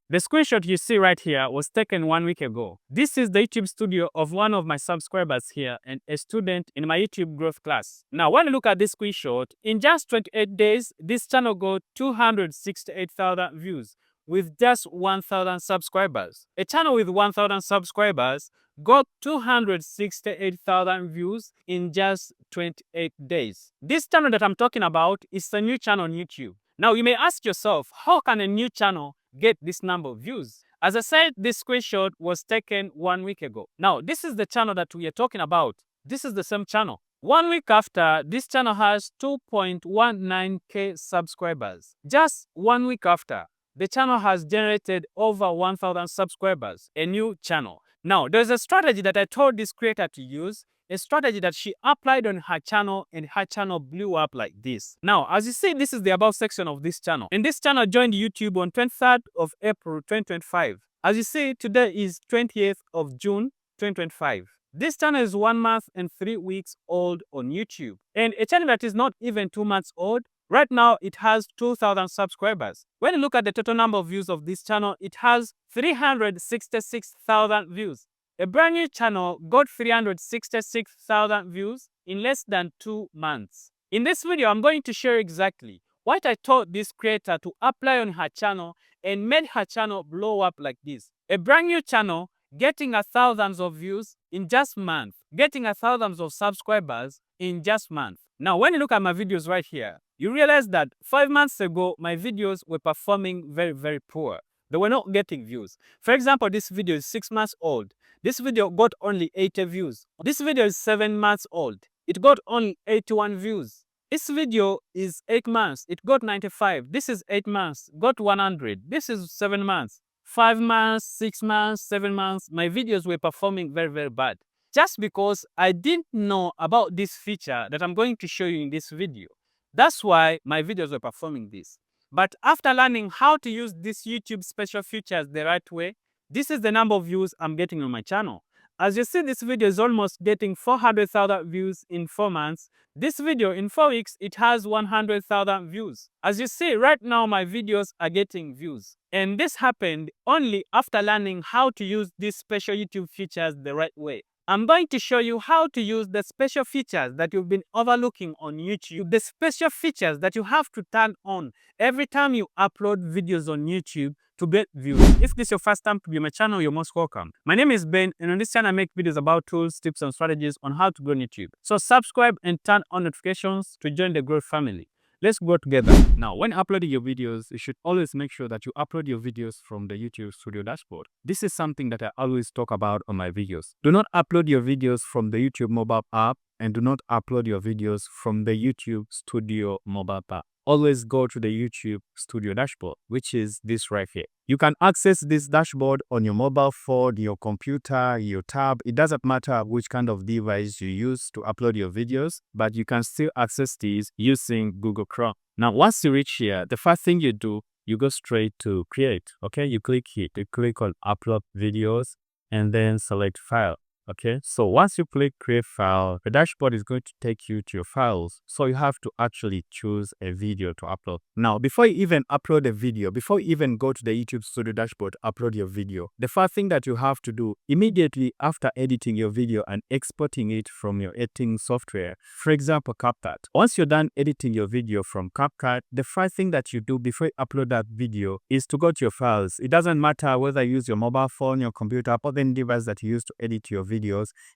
The screenshot you see right here was taken 1 week ago. This is the YouTube studio of one of my subscribers here and a student in my YouTube growth class. Now, when you look at this screenshot, in just 28 days, this channel got 268,000 views with just 1,000 subscribers. A channel with 1,000 subscribers got 268,000 views in just 28 days. This channel that I'm talking about is a new channel on YouTube. Now, you may ask yourself, how can a new channel get this number of views? As I said, this screenshot was taken 1 week ago. Now, this is the channel that we are talking about. This is the same channel. 1 week after, this channel has 2.19k subscribers. Just 1 week after, the channel has generated over 1,000 subscribers, a new channel. Now, there's a strategy that I told this creator to use, a strategy that she applied on her channel, and her channel blew up like this. Now, as you see, this is the about section of this channel. And this channel joined YouTube on 23rd of April 2025. As you see, today is 20th of June 2025. This channel is 1 month and 3 weeks old on YouTube. And a channel that is not even 2 months old, right now it has 2,000 subscribers. When you look at the total number of views of this channel, it has 366,000 views. A brand new channel got 366,000 views in less than 2 months. In this video, I'm going to share exactly what I taught this creator to apply on her channel and made her channel blow up like this. A brand new channel getting thousands of views in just a month, getting thousands of subscribers in just a month. Now, when you look at my videos right here, you realize that 5 months ago, my videos were performing very, very poor. They were not getting views. For example, this video is 6 months old. This video got only 80 views. This video is 7 months old. It got only 81 views. This video is 8 months. It got 95. This is 8 months. Got 100. This is 7 months. 5 months, 6 months, 7 months. My videos were performing very, very bad. Just because I didn't know about this feature that I'm going to show you in this video. That's why my videos were performing this. But after learning how to use these YouTube special features the right way, this is the number of views I'm getting on my channel. As you see, this video is almost getting 400,000 views in 4 months. This video in 4 weeks, it has 100,000 views. As you see, right now my videos are getting views. And this happened only after learning how to use these special YouTube features the right way. I'm going to show you how to use the special features that you've been overlooking on YouTube, the special features that you have to turn on every time you upload videos on YouTube to get views. If this is your first time to be on my channel, you're most welcome. My name is Ben, and on this channel I make videos about tools, tips, and strategies on how to grow on YouTube. So subscribe and turn on notifications to join the growth family. Let's grow together. Now, when uploading your videos, you should always make sure that you upload your videos from the YouTube Studio dashboard. This is something that I always talk about on my videos. Do not upload your videos from the YouTube mobile app, and do not upload your videos from the YouTube Studio mobile app. Always go to the YouTube Studio dashboard, which is this right here. You can access this dashboard on your mobile phone, your computer, your tab. It doesn't matter which kind of device you use to upload your videos, but you can still access these using Google Chrome. Now, once you reach here, the first thing you do, you go straight to create. Okay, you click here, you click on upload videos and then select file. Okay, so once you click create file, the dashboard is going to take you to your files. So you have to actually choose a video to upload. Now, before you even upload a video, before you even go to the YouTube Studio dashboard, upload your video, the first thing that you have to do immediately after editing your video and exporting it from your editing software, for example, CapCut. Once you're done editing your video from CapCut, the first thing that you do before you upload that video is to go to your files. It doesn't matter whether you use your mobile phone, your computer, or any device that you use to edit your videos,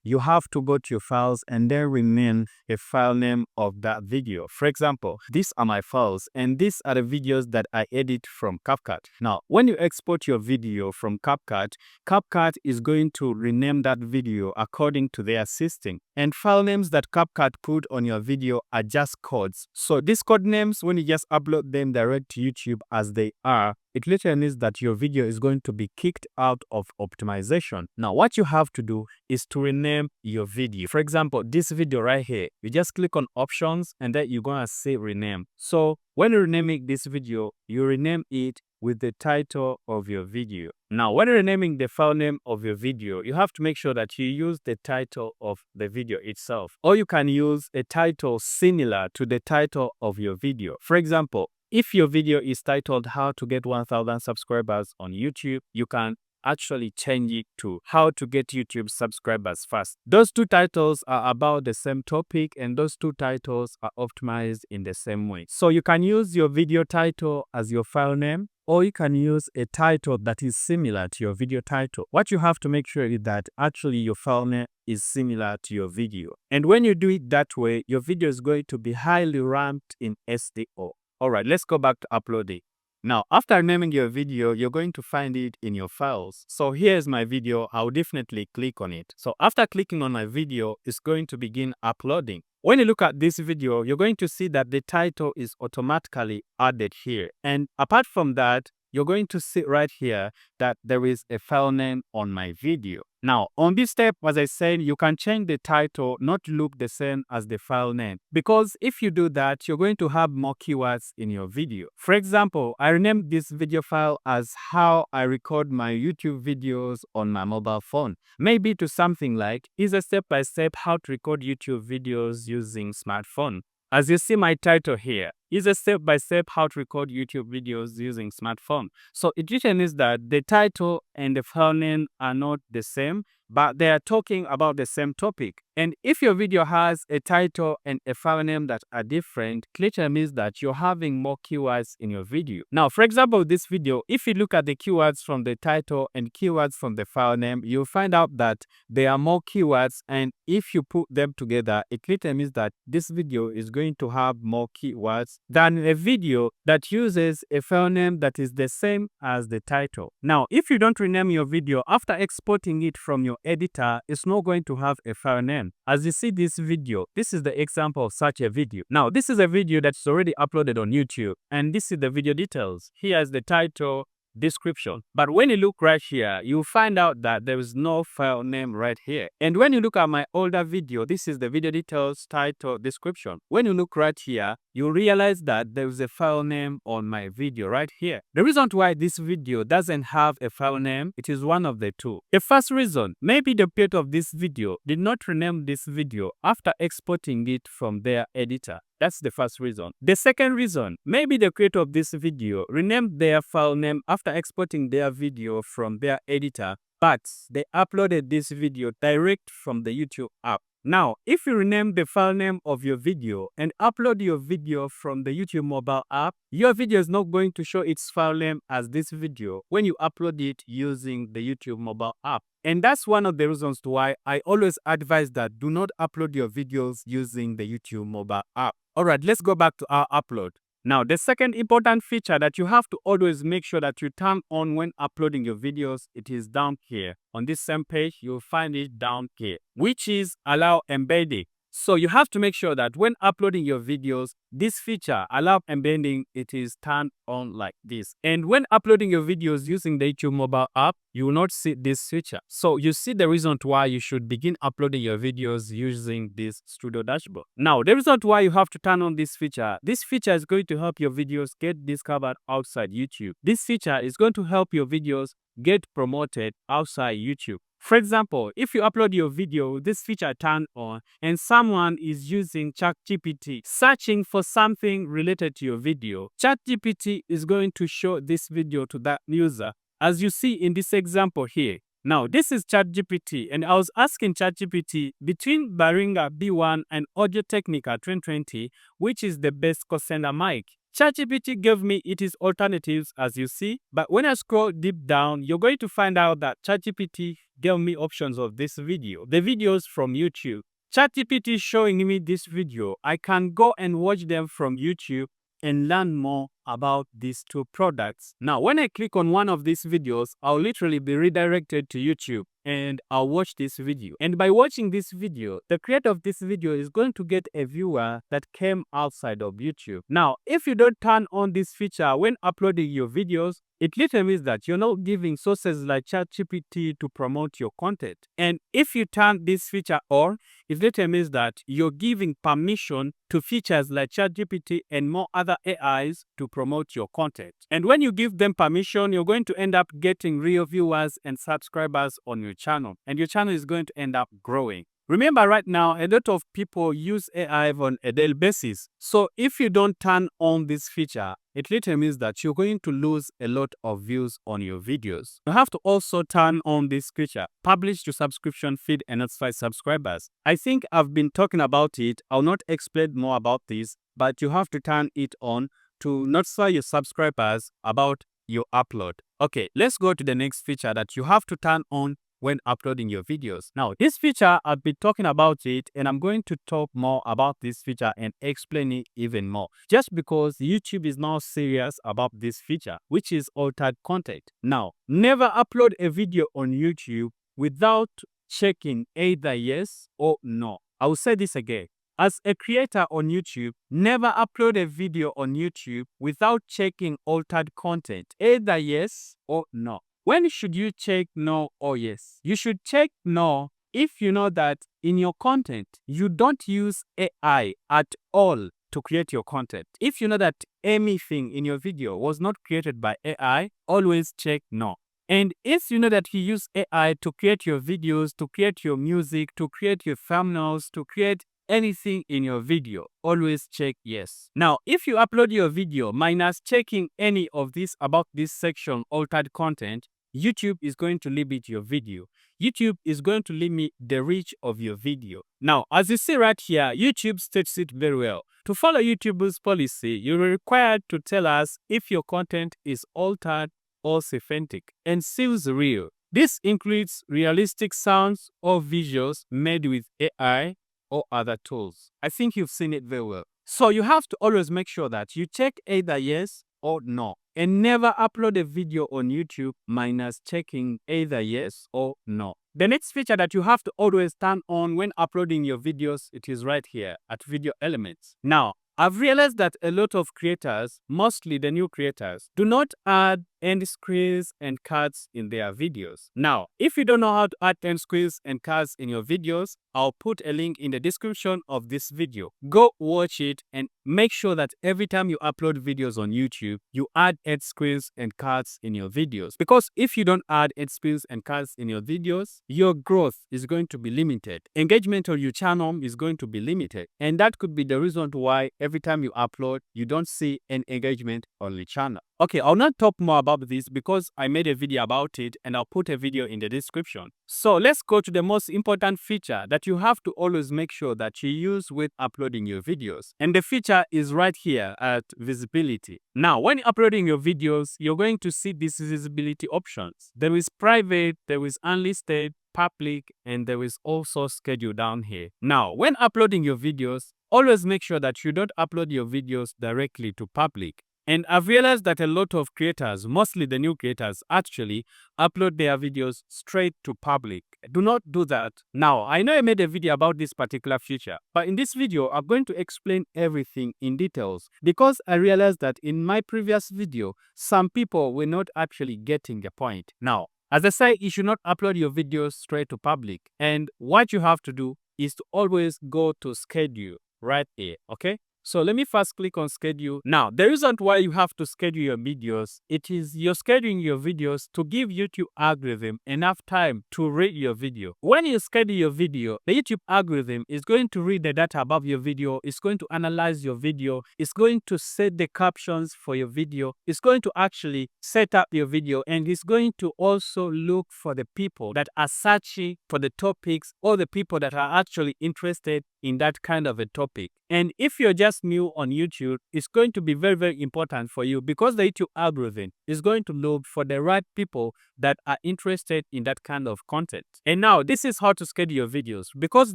you have to go to your files and then rename a file name of that video. For example, these are my files and these are the videos that I edit from CapCut. Now, when you export your video from CapCut, CapCut is going to rename that video according to their system. And file names that CapCut put on your video are just codes. So these code names, when you just upload them direct to YouTube as they are, it literally means that your video is going to be kicked out of optimization. Now, what you have to do is to rename your video. For example, this video right here, you just click on options and then you're going to say rename. So when you're renaming this video, you rename it with the title of your video. Now, when you're renaming the file name of your video, you have to make sure that you use the title of the video itself. Or you can use a title similar to the title of your video. For example, if your video is titled how to get 1,000 subscribers on YouTube, you can actually change it to how to get YouTube subscribers fast. Those two titles are about the same topic, and those two titles are optimized in the same way. So you can use your video title as your file name, or you can use a title that is similar to your video title. What you have to make sure is that actually your file name is similar to your video. And when you do it that way, your video is going to be highly ranked in SEO. All right, let's go back to uploading. Now, after naming your video, you're going to find it in your files. So here's my video. I'll definitely click on it. So after clicking on my video, it's going to begin uploading. When you look at this video, you're going to see that the title is automatically added here. And apart from that, you're going to see right here that there is a file name on my video. Now, on this step, as I said, you can change the title not to look the same as the file name, because if you do that, you're going to have more keywords in your video. For example, I renamed this video file as how I record my YouTube videos on my mobile phone. Maybe to something like, is a step-by-step how to record YouTube videos using smartphone. As you see my title here, is a step-by-step how to record YouTube videos using smartphone. So it written is that the title and the file name are not the same, but they are talking about the same topic. And if your video has a title and a file name that are different, clearly means that you're having more keywords in your video. Now, for example, this video, if you look at the keywords from the title and keywords from the file name, you'll find out that there are more keywords, and if you put them together, it clearly means that this video is going to have more keywords than a video that uses a file name that is the same as the title. Now, if you don't rename your video after exporting it from your editor, it's not going to have a file name. As you see this video, this is the example of such a video. Now, this is a video that's already uploaded on YouTube, and this is the video details. Here's the title, description. But when you look right here, you'll find out that there is no file name right here. And when you look at my older video, this is the video details, title, description. When you look right here, you realize that there is a file name on my video right here. The reason why this video doesn't have a file name, it is one of the two. The first reason, maybe the creator of this video did not rename this video after exporting it from their editor. That's the first reason. The second reason, maybe the creator of this video renamed their file name after exporting their video from their editor, but they uploaded this video direct from the YouTube app. Now, if you rename the file name of your video and upload your video from the YouTube mobile app, your video is not going to show its file name as this video when you upload it using the YouTube mobile app. And that's one of the reasons why I always advise that do not upload your videos using the YouTube mobile app. All right, let's go back to our upload. Now, the second important feature that you have to always make sure that you turn on when uploading your videos, it is down here. On this same page, you'll find it down here, which is allow embedding. So you have to make sure that when uploading your videos, this feature, allow embedding, it is turned on like this. And when uploading your videos using the YouTube mobile app, you will not see this feature. So you see the reason why you should begin uploading your videos using this studio dashboard. Now, the reason why you have to turn on this feature is going to help your videos get discovered outside YouTube. This feature is going to help your videos get promoted outside YouTube. For example, if you upload your video, this feature turned on, and someone is using ChatGPT, searching for something related to your video, ChatGPT is going to show this video to that user, as you see in this example here. Now, this is ChatGPT, and I was asking ChatGPT between Behringer B1 and Audio-Technica 2020, which is the best call-center mic. ChatGPT gave me its alternatives, as you see, but when I scroll deep down, you're going to find out that ChatGPT gave me options of this video, the videos from YouTube. ChatGPT is showing me this video. I can go and watch them from YouTube and learn more about these two products. Now, when I click on one of these videos, I'll literally be redirected to YouTube and I'll watch this video. And by watching this video, the creator of this video is going to get a viewer that came outside of YouTube. Now, if you don't turn on this feature when uploading your videos, it literally means that you're not giving sources like ChatGPT to promote your content. And if you turn this feature on, it literally means that you're giving permission to features like ChatGPT and more other AIs to promote your content. And when you give them permission, you're going to end up getting real viewers and subscribers on your channel. And your channel is going to end up growing. Remember, right now, a lot of people use AI on a daily basis. So if you don't turn on this feature, it literally means that you're going to lose a lot of views on your videos. You have to also turn on this feature, publish to subscription feed and notify subscribers. I think I've been talking about it. I'll not explain more about this, but you have to turn it on to notify your subscribers about your upload. Okay, let's go to the next feature that you have to turn on when uploading your videos. Now, this feature, I've been talking about it, and I'm going to talk more about this feature and explain it even more. Just because YouTube is now serious about this feature, which is altered content. Now, never upload a video on YouTube without checking either yes or no. I will say this again. As a creator on YouTube, never upload a video on YouTube without checking altered content, either yes or no. When should you check no or yes? You should check no if you know that in your content, you don't use AI at all to create your content. If you know that anything in your video was not created by AI, always check no. And if you know that you use AI to create your videos, to create your music, to create your thumbnails, to create anything in your video, always check yes. Now, if you upload your video minus checking any of this about this section altered content, YouTube is going to limit your video. YouTube is going to limit the reach of your video. Now, as you see right here, YouTube states it very well. To follow YouTube's policy, you're required to tell us if your content is altered or authentic and seems real. This includes realistic sounds or visuals made with AI or other tools. I think you've seen it very well. So you have to always make sure that you check either yes or no. And never upload a video on YouTube minus checking either yes or no. The next feature that you have to always turn on when uploading your videos, it is right here at Video Elements. Now, I've realized that a lot of creators, mostly the new creators, do not add end screens and cards in their videos. Now, if you don't know how to add end screens and cards in your videos, I'll put a link in the description of this video. Go watch it and make sure that every time you upload videos on YouTube, you add end screens and cards in your videos. Because if you don't add end screens and cards in your videos, your growth is going to be limited. Engagement on your channel is going to be limited. And that could be the reason why every time you upload, you don't see an engagement on the channel. Okay, I'll not talk more about this because I made a video about it and I'll put a video in the description. So let's go to the most important feature that you have to always make sure that you use with uploading your videos. And the feature is right here at visibility. Now, when uploading your videos, you're going to see these visibility options. There is private, there is unlisted, public, and there is also schedule down here. Now, when uploading your videos, always make sure that you don't upload your videos directly to public. And I've realized that a lot of creators, mostly the new creators, actually upload their videos straight to public. Do not do that. Now, I know I made a video about this particular feature, but in this video, I'm going to explain everything in details because I realized that in my previous video, some people were not actually getting the point. Now, as I say, you should not upload your videos straight to public. And what you have to do is to always go to schedule right here, okay? So let me first click on schedule. Now, the reason why you have to schedule your videos, it is you're scheduling your videos to give YouTube algorithm enough time to read your video. When you schedule your video, the YouTube algorithm is going to read the data above your video, it's going to analyze your video, it's going to set the captions for your video, it's going to actually set up your video, and it's going to also look for the people that are searching for the topics or the people that are actually interested in that kind of a topic. And if you're just new on YouTube, it's going to be very, very important for you because the YouTube algorithm is going to look for the right people that are interested in that kind of content. And now, this is how to schedule your videos because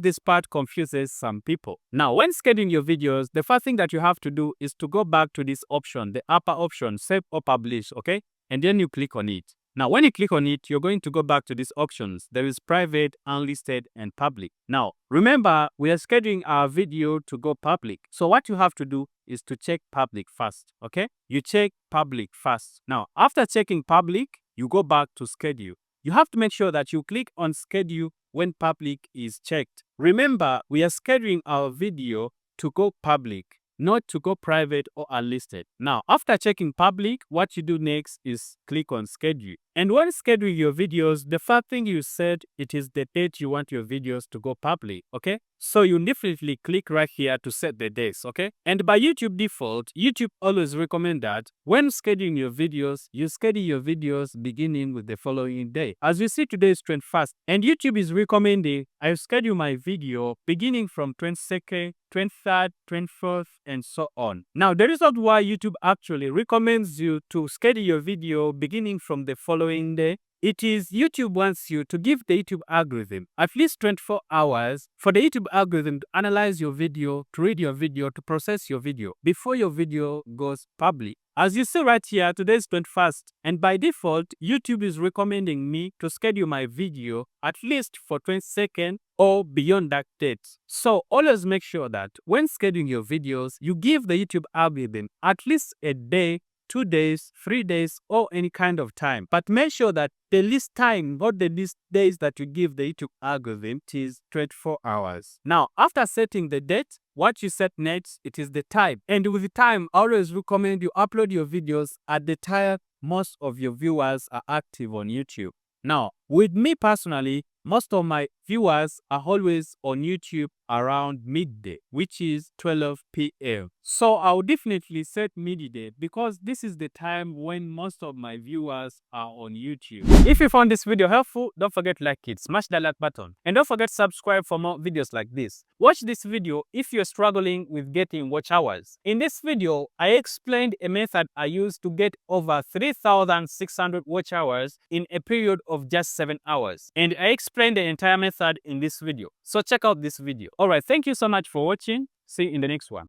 this part confuses some people. Now, when scheduling your videos, the first thing that you have to do is to go back to this option, the upper option, save or publish, okay? And then you click on it. Now, when you click on it, you're going to go back to these options. There is private, unlisted, and public. Now, remember, we are scheduling our video to go public. So what you have to do is to check public first, okay? You check public first. Now, after checking public, you go back to schedule. You have to make sure that you click on schedule when public is checked. Remember, we are scheduling our video to go public. not to go private or unlisted. Now, after checking public, what you do next is click on schedule. And when scheduling your videos, the first thing you said, it is the date you want your videos to go public, okay? So you definitely click right here to set the dates, okay? And by YouTube default, YouTube always recommend that when scheduling your videos, you schedule your videos beginning with the following day. As you see, today is 21st, and YouTube is recommending I schedule my video beginning from 22nd, 23rd, 24th, and so on. Now, the reason why YouTube actually recommends you to schedule your video beginning from the following day, it is YouTube wants you to give the YouTube algorithm at least 24 hours for the YouTube algorithm to analyze your video, to read your video, to process your video before your video goes public. As you see right here, today is 21st, and by default, YouTube is recommending me to schedule my video at least for 22nd or beyond that date. So always make sure that when scheduling your videos, you give the YouTube algorithm at least a day, 2 days, 3 days, or any kind of time. But make sure that the least time, not the least days that you give the YouTube algorithm is 24 hours. Now, after setting the date, what you set next, it is the time. And with the time, I always recommend you upload your videos at the time most of your viewers are active on YouTube. Now, with me personally, most of my viewers are always on YouTube around midday, which is 12 p.m. So I'll definitely set midday because this is the time when most of my viewers are on YouTube. If you found this video helpful, don't forget to like it, smash that like button, and don't forget to subscribe for more videos like this. Watch this video if you're struggling with getting watch hours. In this video, I explained a method I used to get over 3,600 watch hours in a period of just 7 hours. And I explained the entire method in this video. So check out this video. Alright, thank you so much for watching. See you in the next one.